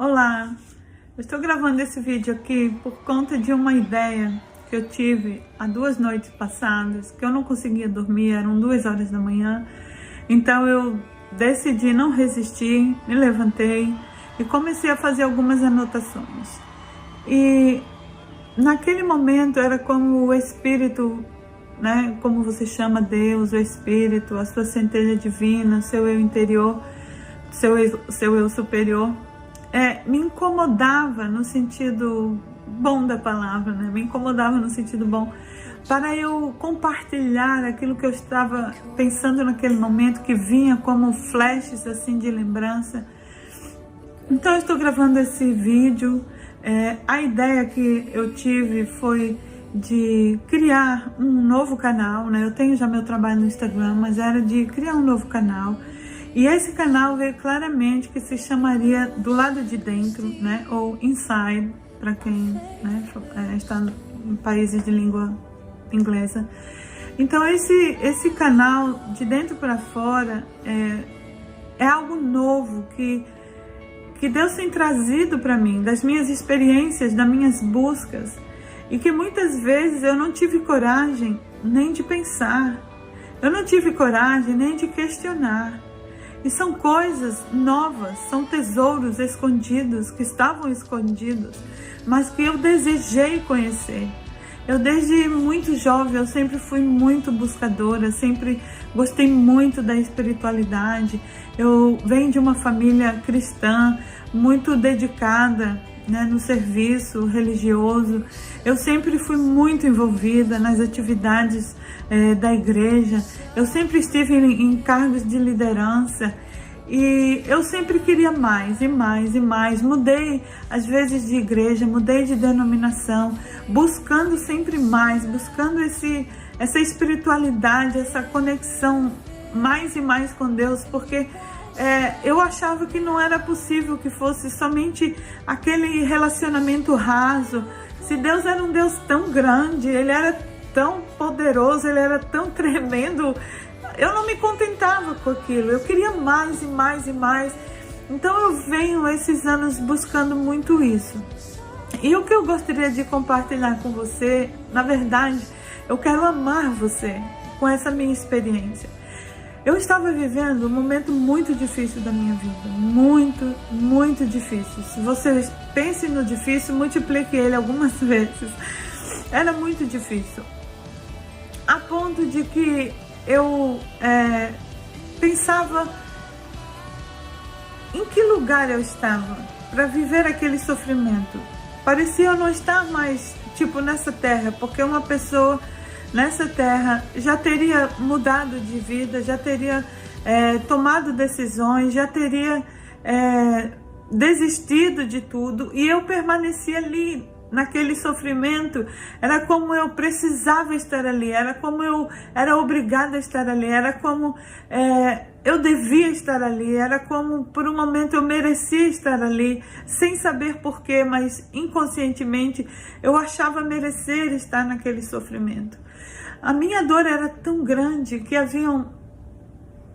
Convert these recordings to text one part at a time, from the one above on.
Olá, eu estou gravando esse vídeo aqui por conta de uma ideia que eu tive há 2 noites passadas, que eu não conseguia dormir, eram 2 horas da manhã, então eu decidi não resistir, me levantei e comecei a fazer algumas anotações. E naquele momento era como o Espírito, né, como você chama Deus, o Espírito, a sua centelha divina, seu eu interior, seu eu superior, me incomodava no sentido bom da palavra, né? Me incomodava no sentido bom, para eu compartilhar aquilo que eu estava pensando naquele momento, que vinha como flashes assim de lembrança. Então eu estou gravando esse vídeo. A ideia que eu tive foi de criar um novo canal, né? Eu tenho já meu trabalho no Instagram, mas era de criar um novo canal. E esse canal veio claramente que se chamaria Do Lado de Dentro, né? Ou Inside, para quem, né, está em países de língua inglesa. Então esse canal de dentro para fora é algo novo que Deus tem trazido para mim, das minhas experiências, das minhas buscas, e que muitas vezes eu não tive coragem nem de pensar, eu não tive coragem nem de questionar. E são coisas novas, são tesouros escondidos, que estavam escondidos, mas que eu desejei conhecer. Eu desde muito jovem, eu sempre fui muito buscadora, sempre gostei muito da espiritualidade. Eu venho de uma família cristã, muito dedicada, né, no serviço religioso. Eu sempre fui muito envolvida nas atividades da igreja. Eu sempre estive em cargos de liderança e eu sempre queria mais e mais e mais. Mudei às vezes de igreja, mudei de denominação, buscando sempre mais, buscando essa espiritualidade, essa conexão mais e mais com Deus, porque eu achava que não era possível que fosse somente aquele relacionamento raso. Se Deus era um Deus tão grande, Ele era tão poderoso, Ele era tão tremendo, eu não me contentava com aquilo, eu queria mais e mais e mais. Então eu venho esses anos buscando muito isso. E o que eu gostaria de compartilhar com você, na verdade, eu quero amar você com essa minha experiência. Eu estava vivendo um momento muito difícil da minha vida, muito, muito difícil. Se você pense no difícil, multiplique ele algumas vezes. Era muito difícil, a ponto de que eu pensava em que lugar eu estava para viver aquele sofrimento. Parecia eu não estar mais, nessa terra, porque uma pessoa nessa terra já teria mudado de vida, já teria tomado decisões, já teria desistido de tudo, e eu permanecia ali naquele sofrimento. Era como eu precisava estar ali, era como eu era obrigada a estar ali, era como eu devia estar ali, era como por um momento eu merecia estar ali, sem saber porquê, mas inconscientemente eu achava merecer estar naquele sofrimento. A minha dor era tão grande que haviam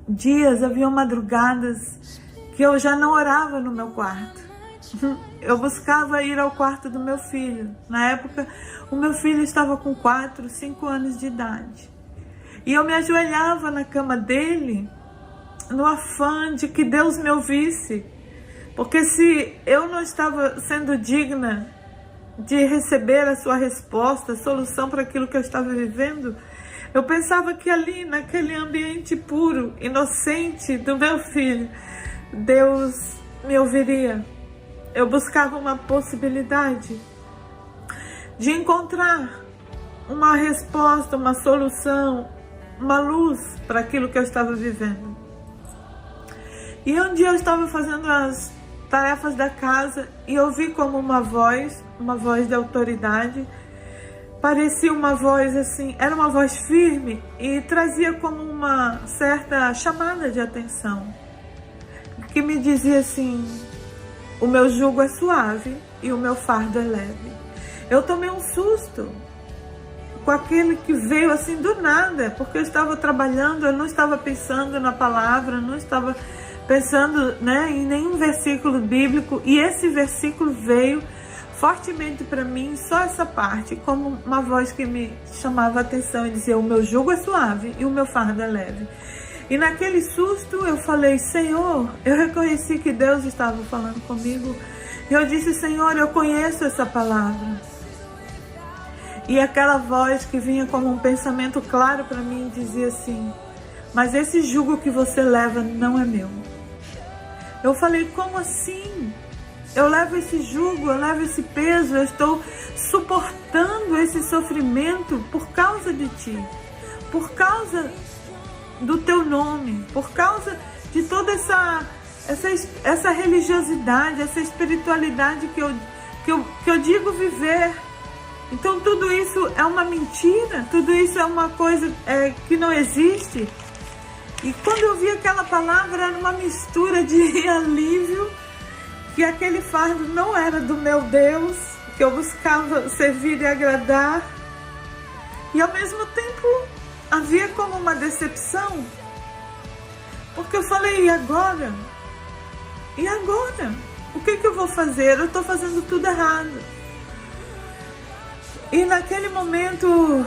dias, haviam madrugadas que eu já não orava no meu quarto. Eu buscava ir ao quarto do meu filho. Na época, o meu filho estava com 4, 5 anos de idade. E eu me ajoelhava na cama dele, no afã de que Deus me ouvisse. Porque se eu não estava sendo digna de receber a sua resposta, a solução para aquilo que eu estava vivendo, eu pensava que ali, naquele ambiente puro, inocente do meu filho, Deus me ouviria. Eu buscava uma possibilidade de encontrar uma resposta, uma solução, uma luz para aquilo que eu estava vivendo. E um dia eu estava fazendo as tarefas da casa e ouvi como uma voz de autoridade. Parecia uma voz assim, era uma voz firme e trazia como uma certa chamada de atenção, que me dizia assim: o meu jugo é suave e o meu fardo é leve. Eu tomei um susto com aquele que veio assim do nada, porque eu estava trabalhando, eu não estava pensando na palavra, não estava pensando, né, em nenhum versículo bíblico, e esse versículo veio fortemente para mim, só essa parte, como uma voz que me chamava a atenção e dizia: o meu jugo é suave e o meu fardo é leve. E naquele susto eu falei: Senhor, eu reconheci que Deus estava falando comigo. E eu disse: Senhor, eu conheço essa palavra. E aquela voz que vinha como um pensamento claro para mim dizia assim: mas esse jugo que você leva não é meu. Eu falei: como assim? Eu levo esse jugo, eu levo esse peso, eu estou suportando esse sofrimento por causa de ti, por causa do teu nome, por causa de toda essa religiosidade, essa espiritualidade que eu digo viver. Então tudo isso é uma mentira, tudo isso é uma coisa que não existe. E quando eu vi aquela palavra, era uma mistura de alívio, que aquele fardo não era do meu Deus, que eu buscava servir e agradar, e ao mesmo tempo havia como uma decepção, porque eu falei: e agora? E agora? O que eu vou fazer? Eu estou fazendo tudo errado. E naquele momento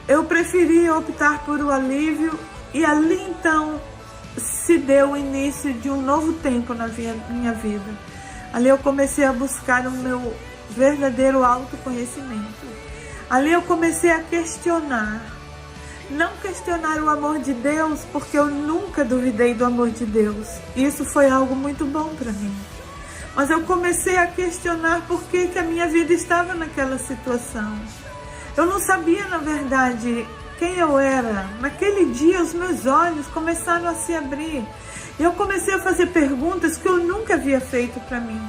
eu preferi optar por o alívio, e ali então se deu o início de um novo tempo na minha vida. Ali eu comecei a buscar o meu verdadeiro autoconhecimento. Ali eu comecei a questionar. Não questionar o amor de Deus, porque eu nunca duvidei do amor de Deus. Isso foi algo muito bom para mim. Mas eu comecei a questionar por que a minha vida estava naquela situação. Eu não sabia, na verdade, quem eu era. Naquele dia os meus olhos começaram a se abrir. E eu comecei a fazer perguntas que eu nunca havia feito para mim.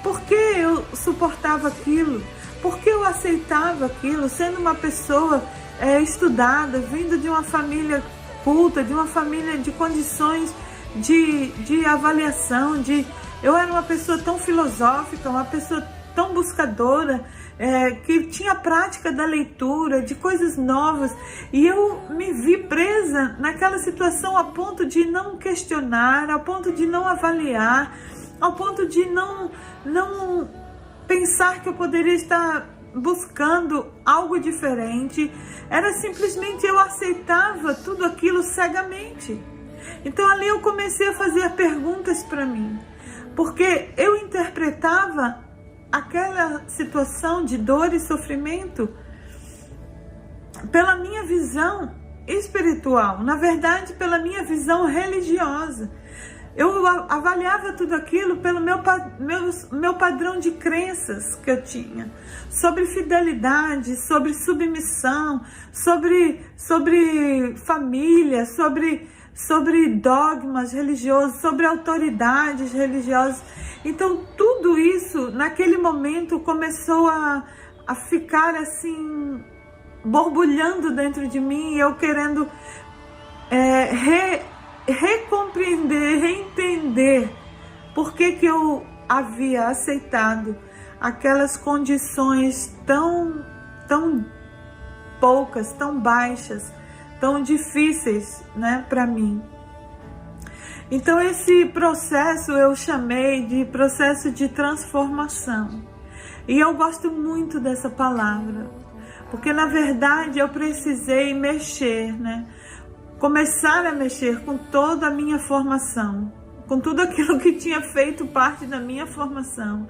Por que eu suportava aquilo? Por que eu aceitava aquilo, sendo uma pessoa estudada, vindo de uma família culta, de uma família de condições de avaliação, eu era uma pessoa tão filosófica, uma pessoa tão buscadora, que tinha prática da leitura, de coisas novas, e eu me vi presa naquela situação a ponto de não questionar, a ponto de não avaliar, ao ponto de não pensar que eu poderia estar buscando algo diferente. Era simplesmente eu aceitava tudo aquilo cegamente. Então ali eu comecei a fazer perguntas para mim, porque eu interpretava aquela situação de dor e sofrimento pela minha visão espiritual, na verdade pela minha visão religiosa. Eu avaliava tudo aquilo pelo meu padrão de crenças que eu tinha, sobre fidelidade, sobre submissão, sobre família, sobre dogmas religiosos, sobre autoridades religiosas. Então tudo isso naquele momento começou a ficar assim, borbulhando dentro de mim, e eu querendo recompreender, reentender por que eu havia aceitado aquelas condições tão poucas, tão baixas, tão difíceis, né, para mim. Então esse processo eu chamei de processo de transformação. E eu gosto muito dessa palavra, porque na verdade eu precisei mexer, né? Começar a mexer com toda a minha formação, com tudo aquilo que tinha feito parte da minha formação,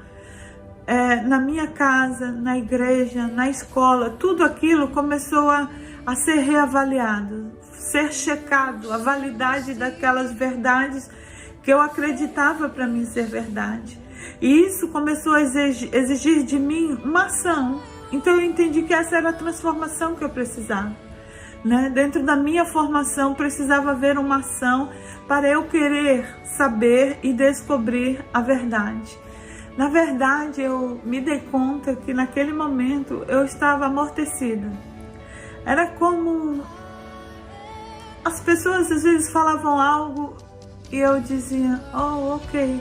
na minha casa, na igreja, na escola. Tudo aquilo começou a ser reavaliado, ser checado, a validade daquelas verdades que eu acreditava para mim ser verdade. E isso começou a exigir de mim uma ação. Então eu entendi que essa era a transformação que eu precisava, né? Dentro da minha formação precisava haver uma ação para eu querer saber e descobrir a verdade. Na verdade, eu me dei conta que naquele momento eu estava amortecida. Era como as pessoas às vezes falavam algo e eu dizia: oh, ok.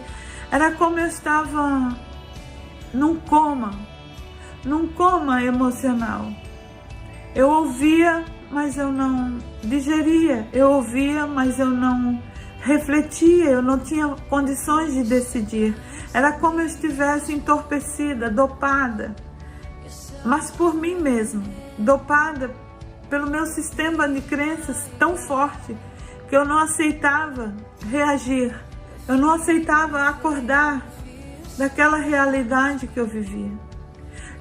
Era como eu estava num coma emocional. Eu ouvia, mas eu não digeria. Eu ouvia, mas eu não refletia, eu não tinha condições de decidir. Era como eu estivesse entorpecida, dopada, mas por mim mesma, dopada pelo meu sistema de crenças tão forte que eu não aceitava reagir, eu não aceitava acordar daquela realidade que eu vivia.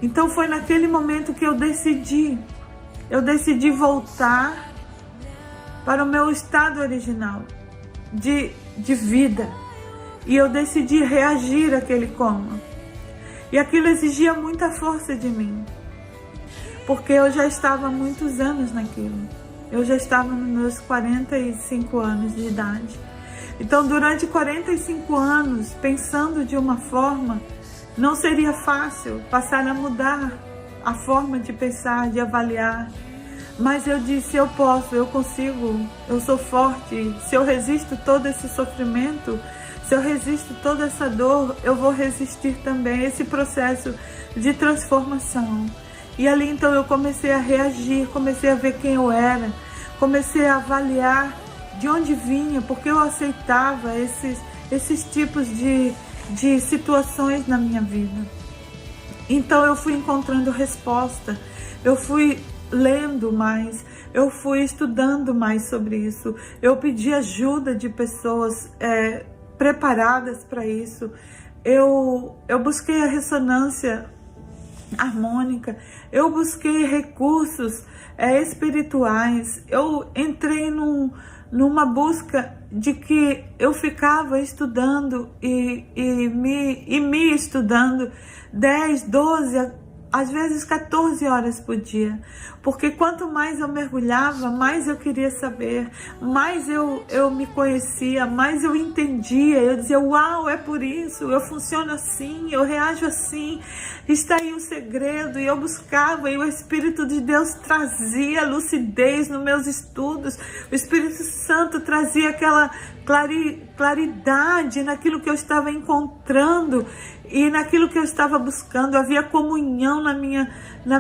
Então foi naquele momento que eu decidi voltar para o meu estado original de vida. E eu decidi reagir àquele coma. E aquilo exigia muita força de mim, porque eu já estava há muitos anos naquilo. Eu já estava nos meus 45 anos de idade. Então, durante 45 anos, pensando de uma forma, não seria fácil passar a mudar a forma de pensar, de avaliar. Mas eu disse, eu posso, eu consigo, eu sou forte. Se eu resisto todo esse sofrimento, se eu resisto toda essa dor, eu vou resistir também a esse processo de transformação. E ali então eu comecei a reagir, comecei a ver quem eu era, comecei a avaliar de onde vinha, porque eu aceitava esses tipos de situações na minha vida. Então eu fui encontrando resposta, eu fui lendo mais, eu fui estudando mais sobre isso, eu pedi ajuda de pessoas preparadas para isso, eu busquei a ressonância harmônica, eu busquei recursos espirituais, eu entrei numa busca de que eu ficava estudando e me estudando 10, 12, às vezes 14 horas por dia, porque quanto mais eu mergulhava, mais eu queria saber, mais eu me conhecia, mais eu entendia, eu dizia, uau, é por isso, eu funciono assim, eu reajo assim, está aí o segredo. E eu buscava, e o Espírito de Deus trazia lucidez nos meus estudos, o Espírito Santo trazia aquela claridade naquilo que eu estava encontrando e naquilo que eu estava buscando. Havia comunhão na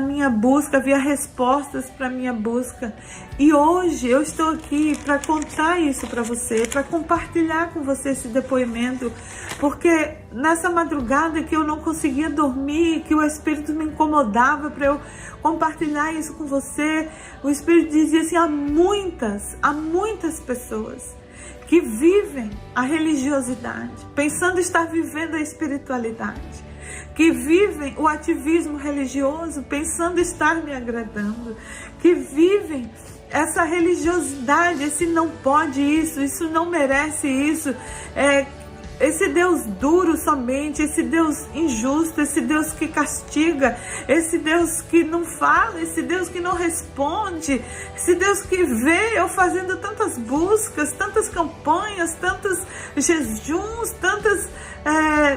minha busca, havia respostas para a minha busca. E hoje eu estou aqui para contar isso para você, para compartilhar com você esse depoimento, porque nessa madrugada que eu não conseguia dormir, que o Espírito me incomodava para eu compartilhar isso com você, o Espírito dizia assim, há muitas pessoas que vivem a religiosidade, pensando estar vivendo a espiritualidade, que vivem o ativismo religioso, pensando estar me agradando, que vivem essa religiosidade, esse não pode isso não merece isso, esse Deus duro somente, esse Deus injusto, esse Deus que castiga, esse Deus que não fala, esse Deus que não responde, esse Deus que vê eu fazendo tantas buscas, tantas campanhas, tantos jejuns, tantas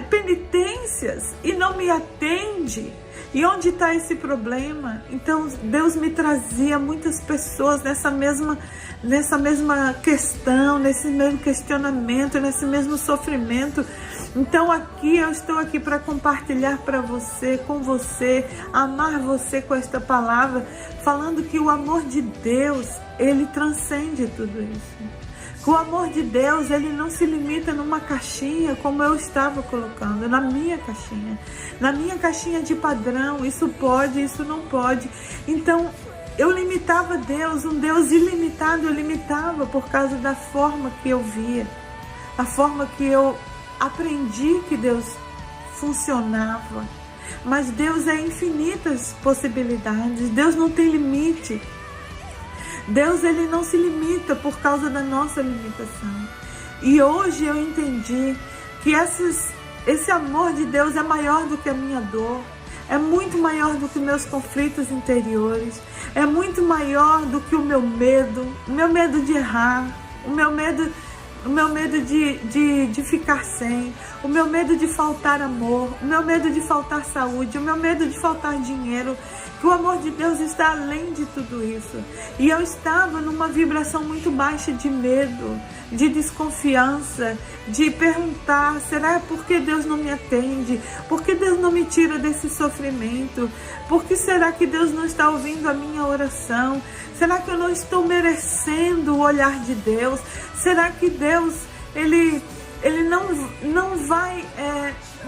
penitências e não me atende. E onde está esse problema? Então Deus me trazia muitas pessoas nessa mesma questão, nesse mesmo questionamento, nesse mesmo sofrimento. Então aqui eu estou aqui para compartilhar para você, com você, amar você com esta palavra, falando que o amor de Deus, ele transcende tudo isso. O amor de Deus, ele não se limita numa caixinha como eu estava colocando, na minha caixinha de padrão, isso pode, isso não pode. Então eu limitava Deus, um Deus ilimitado eu limitava por causa da forma que eu via, a forma que eu aprendi que Deus funcionava. Mas Deus é infinitas possibilidades, Deus não tem limite. Deus, ele não se limita por causa da nossa limitação. E hoje eu entendi que esse amor de Deus é maior do que a minha dor, é muito maior do que meus conflitos interiores, é muito maior do que o meu medo de errar, o meu medo de ficar sem, o meu medo de faltar amor, o meu medo de faltar saúde, o meu medo de faltar dinheiro. Que o amor de Deus está além de tudo isso. E eu estava numa vibração muito baixa de medo, de desconfiança, de perguntar, será porque Deus não me atende? Por que Deus não me tira desse sofrimento? Por que será que Deus não está ouvindo a minha oração? Será que eu não estou merecendo o olhar de Deus? Será que Deus ele não vai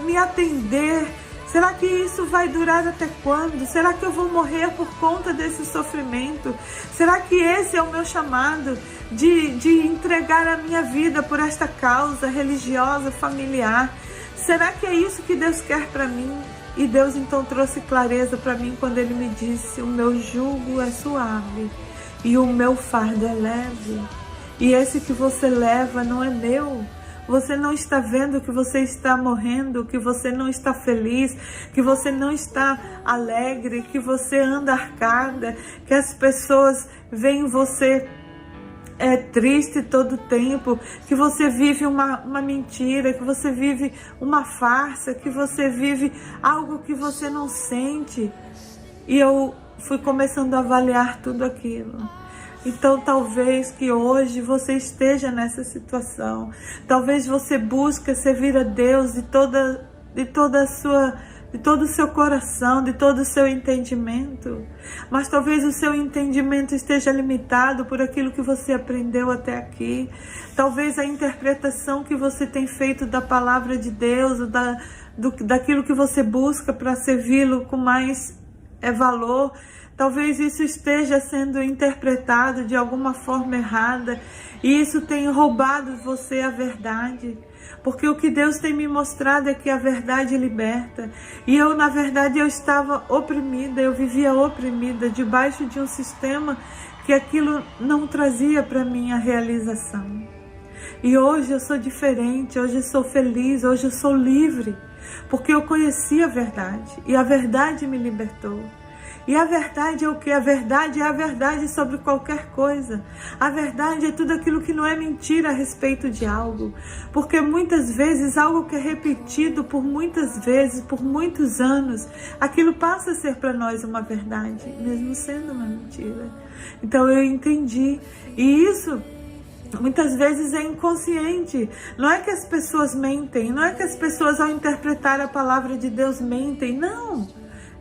me atender? Será que isso vai durar até quando? Será que eu vou morrer por conta desse sofrimento? Será que esse é o meu chamado de entregar a minha vida por esta causa religiosa, familiar? Será que é isso que Deus quer para mim? E Deus então trouxe clareza para mim quando Ele me disse: o meu jugo é suave e o meu fardo é leve. E esse que você leva não é meu. Você não está vendo que você está morrendo, que você não está feliz, que você não está alegre, que você anda arcada, que as pessoas veem você triste todo o tempo, que você vive uma mentira, que você vive uma farsa, que você vive algo que você não sente. E eu fui começando a avaliar tudo aquilo. Então talvez que hoje você esteja nessa situação. Talvez você busque servir a Deus de todo o seu coração, de todo o seu entendimento. Mas talvez o seu entendimento esteja limitado por aquilo que você aprendeu até aqui. Talvez a interpretação que você tem feito da palavra de Deus, daquilo que você busca para servi-lo com mais valor, talvez isso esteja sendo interpretado de alguma forma errada e isso tenha roubado você a verdade. Porque o que Deus tem me mostrado é que a verdade liberta. E eu, na verdade, eu estava oprimida, eu vivia oprimida, debaixo de um sistema que aquilo não trazia para mim a realização. E hoje eu sou diferente, hoje eu sou feliz, hoje eu sou livre, porque eu conheci a verdade e a verdade me libertou. E a verdade é o que? A verdade é a verdade sobre qualquer coisa. A verdade é tudo aquilo que não é mentira a respeito de algo. Porque muitas vezes algo que é repetido por muitas vezes, por muitos anos, aquilo passa a ser para nós uma verdade, mesmo sendo uma mentira. Então eu entendi. E isso muitas vezes é inconsciente. Não é que as pessoas mentem, não é que as pessoas ao interpretar a palavra de Deus mentem, não.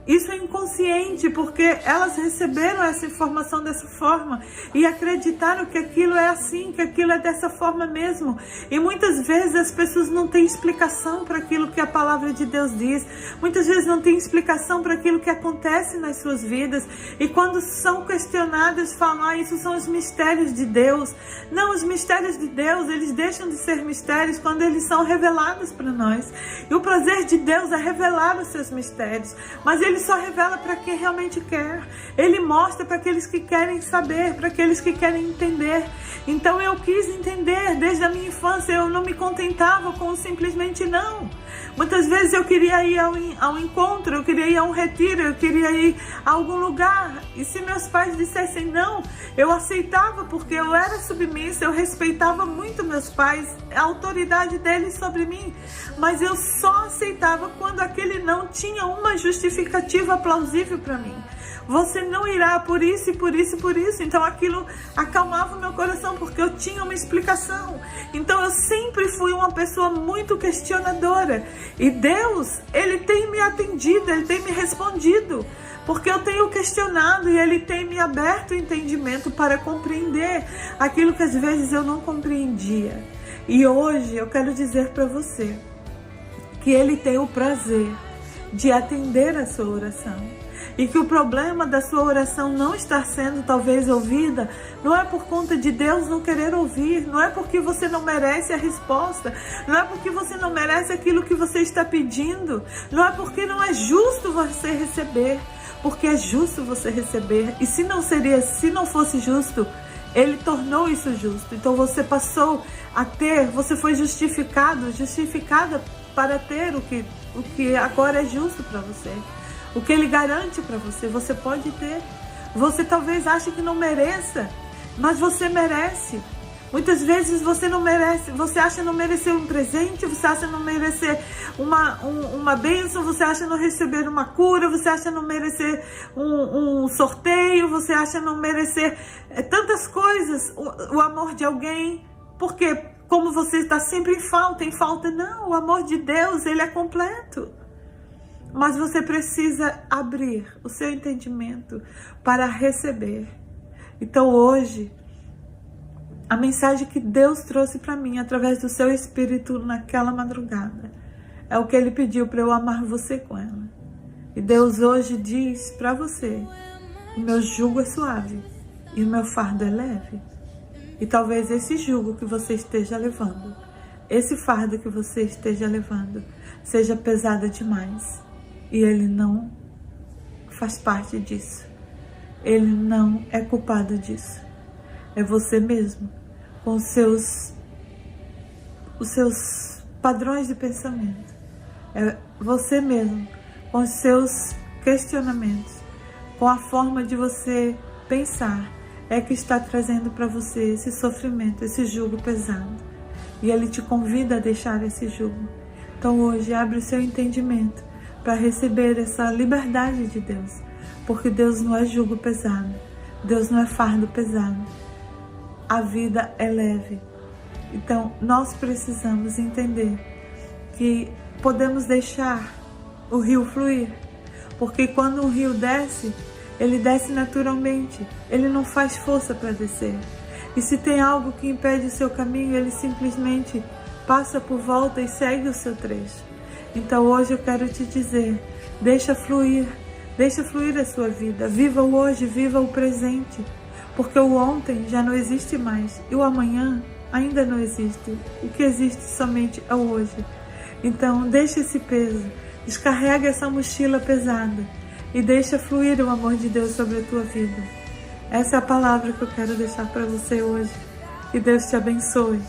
Isso é inconsciente, porque elas receberam essa informação dessa forma e acreditaram que aquilo é assim, que aquilo é dessa forma mesmo. E muitas vezes as pessoas não têm explicação para aquilo que a palavra de Deus diz. Muitas vezes não têm explicação para aquilo que acontece nas suas vidas. E quando são questionadas, falam: isso são os mistérios de Deus. Não, os mistérios de Deus, eles deixam de ser mistérios quando eles são revelados para nós. E o prazer de Deus é revelar os seus mistérios. Mas Ele só revela para quem realmente quer. Ele mostra para aqueles que querem saber, para aqueles que querem entender. Então eu quis entender desde a minha infância. Eu não me contentava com simplesmente não. Muitas vezes eu queria ir ao encontro, eu queria ir a um retiro, eu queria ir a algum lugar. E se meus pais dissessem não, eu aceitava, porque eu era submissa, eu respeitava muito meus pais, a autoridade deles sobre mim. Mas eu só aceitava quando aquele não tinha uma justificativa plausível para mim. Você não irá por isso e por isso e por isso. Então aquilo acalmava o meu coração, porque eu tinha uma explicação. Então eu sempre fui uma pessoa muito questionadora. E Deus, Ele tem me atendido, Ele tem me respondido. Porque eu tenho questionado e Ele tem me aberto o entendimento para compreender aquilo que às vezes eu não compreendia. E hoje eu quero dizer para você que Ele tem o prazer de atender a sua oração. E que o problema da sua oração não estar sendo talvez ouvida, não é por conta de Deus não querer ouvir, não é porque você não merece a resposta, não é porque você não merece aquilo que você está pedindo, não é porque não é justo você receber, porque é justo você receber. E se não fosse justo, Ele tornou isso justo. Então você passou a ter, você foi justificada para ter o que agora é justo para você. O que Ele garante para você, você pode ter. Você talvez ache que não mereça, mas você merece. Muitas vezes você não merece, você acha não merecer um presente, você acha não merecer uma bênção, você acha não receber uma cura, você acha não merecer um sorteio, você acha não merecer tantas coisas, o amor de alguém, porque como você está sempre em falta, não, o amor de Deus, Ele é completo. Mas você precisa abrir o seu entendimento para receber. Então hoje, a mensagem que Deus trouxe para mim através do seu Espírito naquela madrugada. É o que Ele pediu para eu amar você com ela. E Deus hoje diz para você: o meu jugo é suave e o meu fardo é leve. E talvez esse jugo que você esteja levando, esse fardo que você esteja levando, seja pesado demais. E Ele não faz parte disso. Ele não é culpado disso. É você mesmo, com os seus padrões de pensamento. É você mesmo, com os seus questionamentos, com a forma de você pensar, é que está trazendo para você esse sofrimento, esse jugo pesado. E Ele te convida a deixar esse jugo. Então hoje abre o seu entendimento para receber essa liberdade de Deus. Porque Deus não é jugo pesado. Deus não é fardo pesado. A vida é leve. Então nós precisamos entender que podemos deixar o rio fluir. Porque quando o rio desce, ele desce naturalmente. Ele não faz força para descer. E se tem algo que impede o seu caminho, ele simplesmente passa por volta e segue o seu trecho. Então hoje eu quero te dizer, deixa fluir a sua vida. Viva o hoje, viva o presente. Porque o ontem já não existe mais e o amanhã ainda não existe. O que existe somente é o hoje. Então deixa esse peso, descarrega essa mochila pesada e deixa fluir o amor de Deus sobre a tua vida. Essa é a palavra que eu quero deixar para você hoje. Que Deus te abençoe.